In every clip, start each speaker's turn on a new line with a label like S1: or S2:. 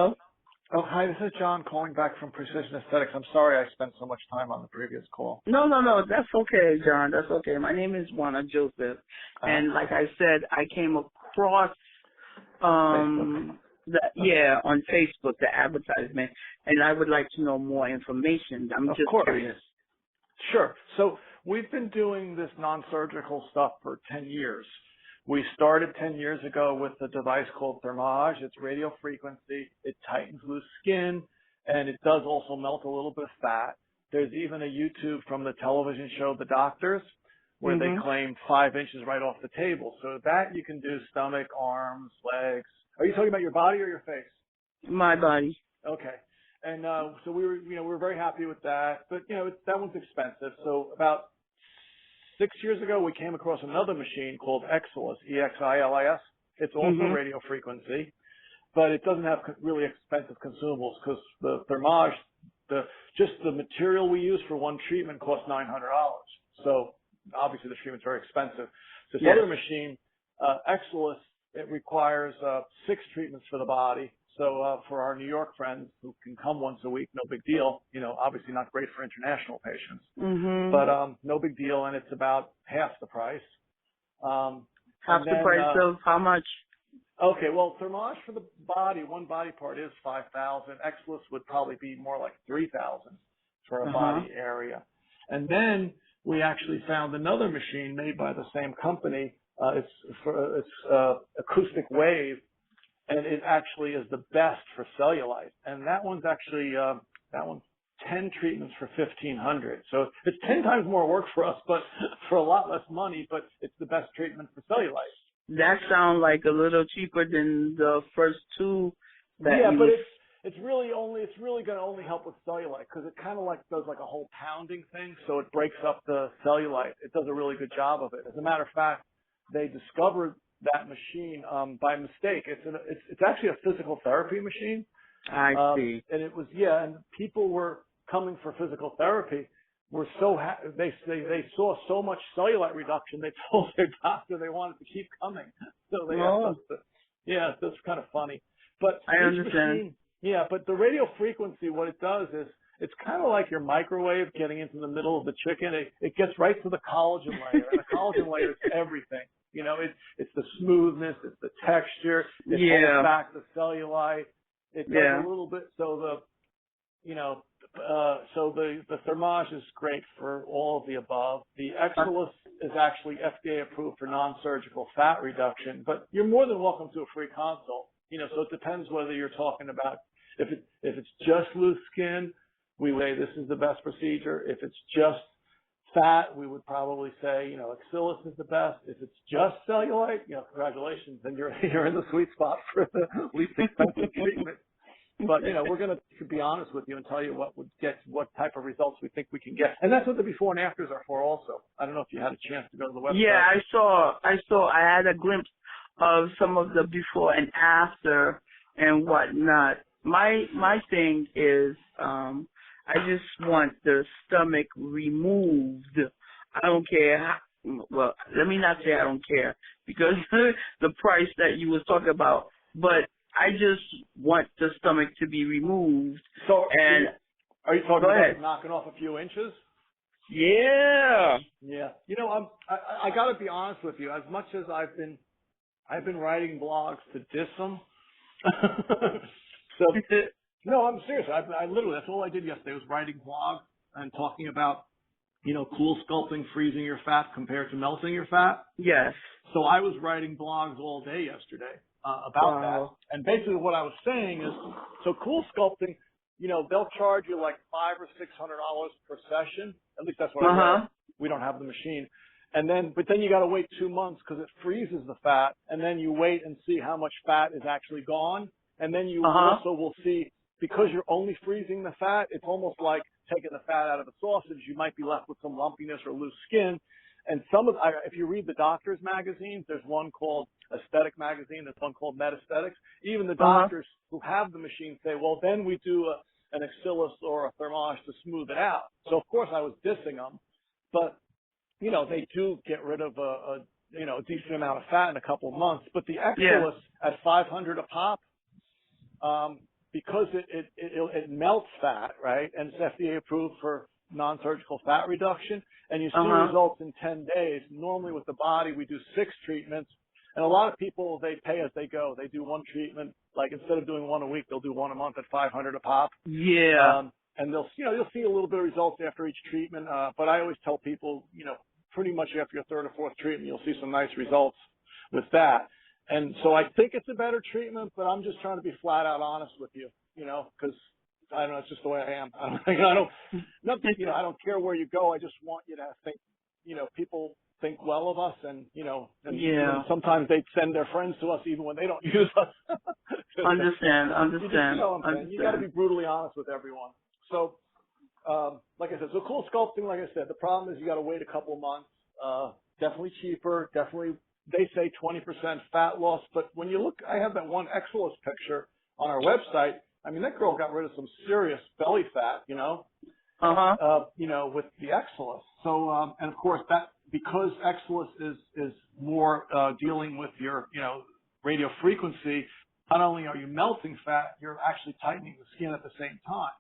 S1: Hello?
S2: Oh, hi, this is John calling back from Precision Aesthetics. I'm sorry I spent so much time on the previous call.
S1: No, that's okay, John. That's okay. My name is Juana Joseph, and like I said, I came across
S2: Facebook.
S1: on Facebook, the advertisement, and I would like to know more information. I'm
S2: Of
S1: just
S2: course.
S1: curious.
S2: Sure. So we've been doing this non-surgical stuff for 10 years. We started 10 years ago with a device called Thermage. It's radio frequency. It tightens loose skin, and it does also melt a little bit of fat. There's even a YouTube from the television show The Doctors where they claim 5 inches right off the table. So that you can do stomach, arms, legs. Are you talking about your body or your face?
S1: My body.
S2: Okay. And so we were very happy with that. But, that one's expensive. So about 6 years ago, we came across another machine called Exilis, E-X-I-L-I-S. It's also radio frequency, but it doesn't have really expensive consumables because the Thermage, just the material we use for one treatment costs $900. So obviously the treatment's very expensive. This other machine, Exilis, it requires 6 treatments for the body. So for our New York friends who can come once a week, no big deal. Obviously not great for international patients, but no big deal, and it's about half the price.
S1: Half the price of how much?
S2: Okay, well, Thermage for the body, one body part is $5,000. Exilis would probably be more like $3,000 for a body area. And then we actually found another machine made by the same company. It's acoustic wave. And it actually is the best for cellulite. And that one's actually, 10 treatments for $1,500. So it's 10 times more work for us, but for a lot less money, but it's the best treatment for cellulite.
S1: That sounds like a little cheaper than the first two.
S2: But it's really going to only help with cellulite because it kind of does a whole pounding thing. So it breaks up the cellulite. It does a really good job of it. As a matter of fact, they discovered that machine by mistake. It's actually a physical therapy machine.
S1: I see.
S2: And it was and people were coming for physical therapy. Were so they saw so much cellulite reduction. They told their doctor they wanted to keep coming. So they asked us to. That's kind of funny. But
S1: I understand.
S2: Machine, but the radio frequency, what it does is it's kind of like your microwave getting into the middle of the chicken. It gets right to the collagen layer, and the collagen layer is everything. It's the smoothness, it's the texture, it holds back the cellulite. It does a little bit. So the Thermage is great for all of the above. The Exilis is actually FDA approved for non-surgical fat reduction, but you're more than welcome to a free consult. So it depends whether you're talking about if it's just loose skin, we would say this is the best procedure. If it's just fat, we would probably say, Exilis is the best. If it's just cellulite, congratulations, then you're in the sweet spot for the least expensive treatment. But, we're going to be honest with you and tell you what type of results we think we can get. And that's what the before and afters are for also. I don't know if you had a chance to go to the website.
S1: Yeah, I had a glimpse of some of the before and after and whatnot. My thing is, I just want the stomach removed. I don't care well, let me not say I don't care because the price that you was talking about, but I just want the stomach to be removed.
S2: So,
S1: and
S2: are you talking about knocking off a few inches?
S1: Yeah.
S2: Yeah. I got to be honest with you. As much as I've been writing blogs to diss them. So. No, I'm serious. I literally, that's all I did yesterday was writing blogs and talking about, cool sculpting, freezing your fat compared to melting your fat.
S1: Yes.
S2: So I was writing blogs all day yesterday about that. And basically what I was saying is, so cool sculpting, they'll charge you like $500 or $600 per session. At least that's what I read. We don't have the machine. But then you got to wait 2 months because it freezes the fat. And then you wait and see how much fat is actually gone. And then you also will see, because you're only freezing the fat, it's almost like taking the fat out of the sausage. You might be left with some lumpiness or loose skin. And if you read the doctors' magazines, there's one called Aesthetic Magazine, there's one called Med Aesthetics. Even the doctors who have the machine say, well, then we do an Exilis or a Thermage to smooth it out. So, of course, I was dissing them. But, they do get rid of a decent amount of fat in a couple of months. But the Exilis at $500 a pop, because it melts fat, right? And it's FDA approved for non-surgical fat reduction, and you see results in 10 days. Normally with the body, we do 6 treatments. And a lot of people, they pay as they go. They do one treatment, like instead of doing one a week, they'll do one a month at $500 a pop.
S1: Yeah.
S2: And you'll see a little bit of results after each treatment. But I always tell people, pretty much after your 3rd or 4th treatment, you'll see some nice results with that. And so I think it's a better treatment, but I'm just trying to be flat out honest with you, because I don't know, it's just the way I am. I don't care where you go. I just want you to think, people think well of us, and sometimes they send their friends to us even when they don't use us.
S1: Understand.
S2: You got to be brutally honest with everyone. So, like I said, so cool sculpting. Like I said, the problem is you got to wait a couple of months. Definitely cheaper. Definitely, they say 20% fat loss. But when you look, I have that one Exilis picture on our website. I mean, that girl got rid of some serious belly fat, with the Exilis. So, and of course because Exilis is more, dealing with your, radio frequency, not only are you melting fat, you're actually tightening the skin at the same time.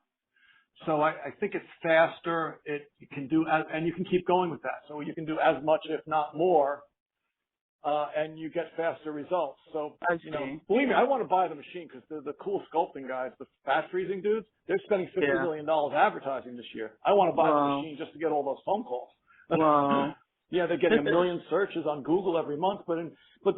S2: So I think it's faster. You can do, and you can keep going with that. So you can do as much, if not more, and you get faster results. So, believe me, I want to buy the machine because the cool sculpting guys, the fat freezing dudes, they're spending $50 million advertising this year. I want to buy the machine just to get all those phone calls.
S1: Wow.
S2: Yeah, they're getting 1 million searches on Google every month. But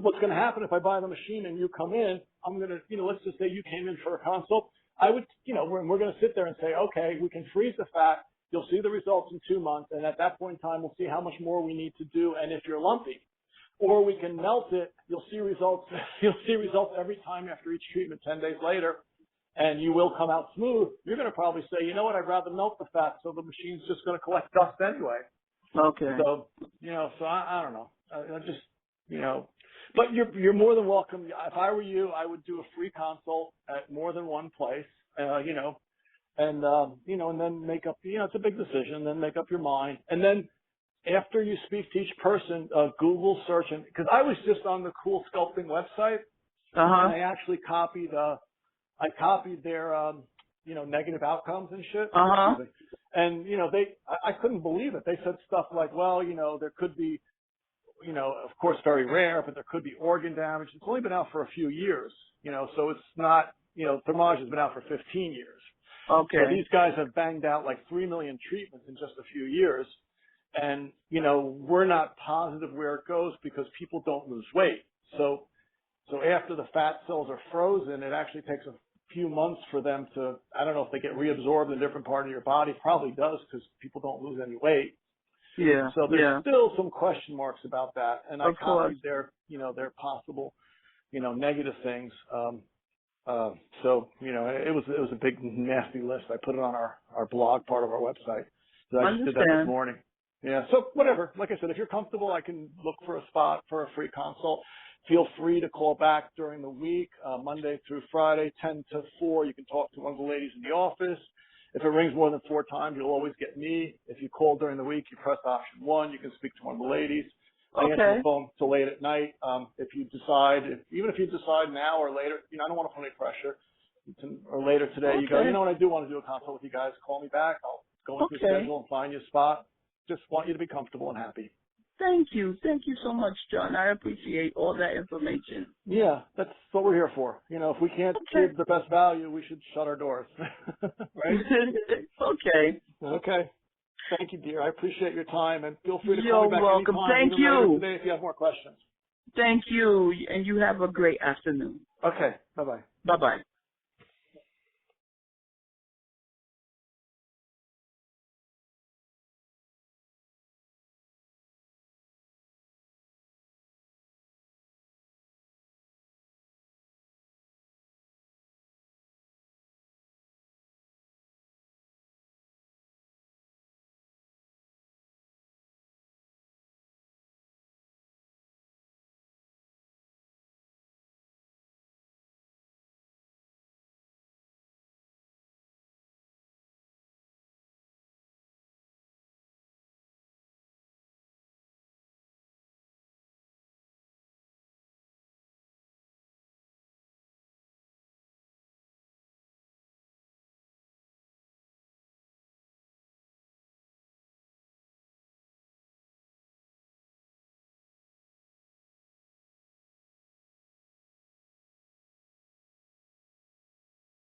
S2: what's going to happen if I buy the machine and you come in? I'm going to, let's just say you came in for a consult. I would, we're going to sit there and say, okay, we can freeze the fat. You'll see the results in 2 months. And at that point in time, we'll see how much more we need to do. And if you're lumpy, or we can melt it, you'll see results. You'll see results every time after each treatment 10 days later. And you will come out smooth. You're going to probably say, you know what, I'd rather melt the fat. So the machine's just going to collect dust anyway.
S1: Okay.
S2: So, so I don't know. I just, but you're more than welcome. If I were you, I would do a free consult at more than one place, and then make up, it's a big decision, then make up your mind. And then after you speak to each person, Google search, and because I was just on the Cool Sculpting website, and I actually copied their, negative outcomes and shit. And, I couldn't believe it. They said stuff like, well, there could be, of course, very rare, but there could be organ damage. It's only been out for a few years, so it's not, Thermage has been out for 15 years.
S1: Okay.
S2: So these guys have banged out like 3 million treatments in just a few years. And, we're not positive where it goes because people don't lose weight. So after the fat cells are frozen, it actually takes a few months for them to, I don't know if they get reabsorbed in a different part of your body. Probably does because people don't lose any weight.
S1: Yeah.
S2: So there's still some question marks about that. And I copied their possible, negative things. So, it was a big nasty list. I put it on our blog part of our website. So I just did that this morning. Yeah. So whatever. Like I said, if you're comfortable, I can look for a spot for a free consult. Feel free to call back during the week, Monday through Friday, 10 to 4. You can talk to one of the ladies in the office. If it rings more than 4 times, you'll always get me. If you call during the week, you press option 1. You can speak to one of the ladies. I answer the phone till late at night. If you decide, even if you decide now or later, I don't want to put any pressure. Or later today, you go, you know what, I do want to do a consult with you guys. Call me back. I'll go into the schedule and find you a spot. Just want you to be comfortable and happy.
S1: Thank you. Thank you so much, John. I appreciate all that information.
S2: Yeah, that's what we're here for. If we can't give the best value, we should shut our doors. Right?
S1: Okay.
S2: Okay. Thank you, dear. I appreciate your time, and feel free to
S1: You're
S2: call me back
S1: welcome.
S2: anytime.
S1: Thank you.
S2: Today if you have more questions.
S1: Thank you, and you have a great afternoon.
S2: Okay. Bye-bye.
S1: Bye-bye.